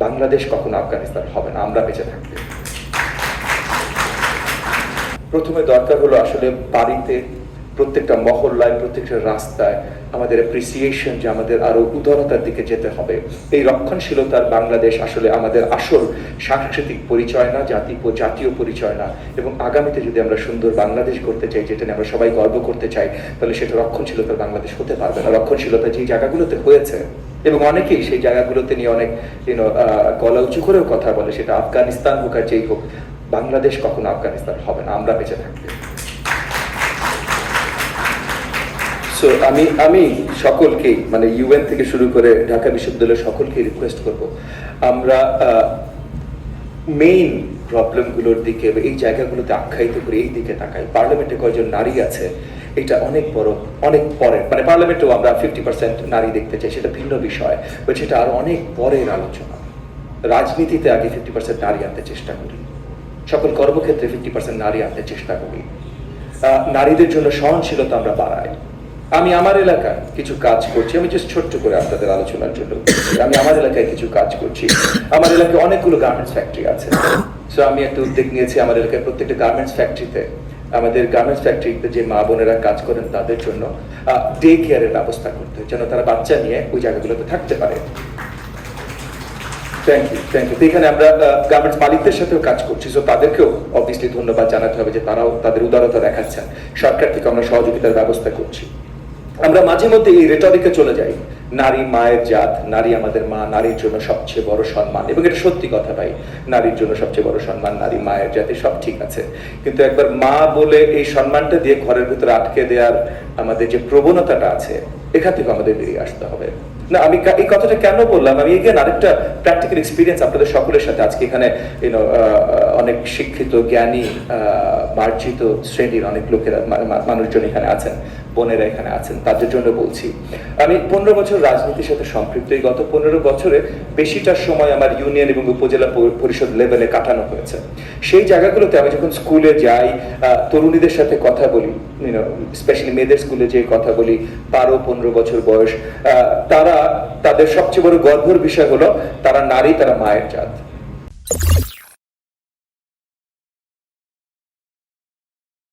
বাংলাদেশ কখনো আফগানিস্তান হবে না আমরা বেঁচে থাকতে। প্রথমে দরকার হলো আসলে বাড়িতে, প্রত্যেকটা মহল্লায়, প্রত্যেকটা রাস্তায় আমাদের অ্যাপ্রিসিয়েশন যে আমাদের আরো উদারতার দিকে যেতে হবে। এই রক্ষণশীলতার বাংলাদেশ আসলে আমাদের আসল সাংস্কৃতিক পরিচয় না, জাতীয় পরিচয় না। এবং আগামীতে যদি আমরা সুন্দর বাংলাদেশ করতে চাই, যেটা নিয়ে আমরা সবাই গর্ব করতে চাই, তাহলে সেটা রক্ষণশীলতার বাংলাদেশ হতে পারবে না। রক্ষণশীলতা যে জায়গাগুলোতে হয়েছে এবং অনেকেই সেই জায়গাগুলোতে নিয়ে অনেক গলা উঁচু করেও কথা বলে, সেটা আফগানিস্তান হোক আর যেই হোক, বাংলাদেশ কখনো আফগানিস্তান হবে না আমরা বেঁচে থাকতে। সো আমি সকলকেই, মানে ইউএন থেকে শুরু করে ঢাকা বিশ্ববিদ্যালয়ের সকলকে রিকোয়েস্ট করব, আমরা মেইন প্রবলেমগুলোর দিকে, এই জায়গাগুলোতে আখ্যায়িত করে এই দিকে তাকাই। পার্লামেন্টে কয়জন নারী আছে এটা অনেক বড়, অনেক পরের, মানে পার্লামেন্টেও আমরা 50% নারী দেখতে চাই, সেটা ভিন্ন বিষয়, বাট সেটা আরো অনেক পরের আলোচনা। রাজনীতিতে আগে 50% নারী আনতে চেষ্টা করি, সকল কর্মক্ষেত্রে 50% নারী আনতে চেষ্টা করি, নারীদের জন্য সহনশীলতা আমরা বাড়াই। আমি আমার এলাকায় কিছু কাজ করছি, আমি জাস্ট ছোট্ট করে আপনাদের আলোচনার জন্য, আমি আমার এলাকায় কিছু কাজ করছি। আমার এলাকায় অনেকগুলো গার্মেন্টস ফ্যাক্টরি আছে। সো আমি একটা উদ্যোগ নিয়েছি আমার এলাকায় প্রত্যেকটা গার্মেন্টস ফ্যাক্টরিতে, আমাদের গার্মেন্টস ফ্যাক্টরিতে যে মা বোনেরা কাজ করেন তাদের জন্য ডে কেয়ারের ব্যবস্থা করতে, যেন তারা বাচ্চা নিয়ে ওই জায়গাগুলোতে থাকতে পারে। Thank you. এখানে আমরা গার্মেন্টস মালিকদের সাথেও কাজ করছি, সো তাদেরকেও অবভিয়াসলি ধন্যবাদ জানাতে হবে যে তারাও তাদের উদারতা দেখাচ্ছেন। সরকার থেকে আমরা সহযোগিতার ব্যবস্থা করছি। আমরা মাঝে মধ্যে এই রেটরিকে চলে যাই, নারী মায়ের জাত, নারী আমাদের মা, নারীর জন্য সবচেয়ে বড় সম্মান, এবং এটা সত্যি কথা ভাই, নারীর জন্য সবচেয়ে বড় সম্মান, নারী মায়ের জাতি, সব ঠিক আছে, কিন্তু একবার মা বলে এই সম্মানটা দিয়ে ঘরের ভিতরে আটকে দেওয়ার আমাদের যে প্রবণতাটা আছে, এখান থেকে আমাদের বেরিয়ে আসতে হবে। না, আমি এই কথাটা কেন বললাম, আমি এখানে আরেকটা প্র্যাকটিক্যাল এক্সপিরিয়েন্স আপনাদের সকলের সাথে, আজকে এখানে অনেক শিক্ষিত, জ্ঞানী, মার্জিত শ্রেণীর অনেক লোকেরা, মানুষজন এখানে আছেন, বোনেরা এখানে আছেন, তাদের জন্য বলছি। আমি 15 বছর রাজনীতির সাথে সম্পৃক্ত। এই গত 15 বছরে বেশিটা সময় আমার ইউনিয়ন এবং উপজেলা পরিষদ লেভেলে কাটানো হয়েছে। সেই জায়গাগুলোতে আমি যখন স্কুলে যাই, তরুণীদের সাথে কথা বলি, স্পেশালি মেয়েদের স্কুলে যে কথা বলি, 12-15 বছর বয়স, তারা, তাদের সবচেয়ে বড় গর্বের বিষয় হলো তারা নারী, তারা মায়ের জাত।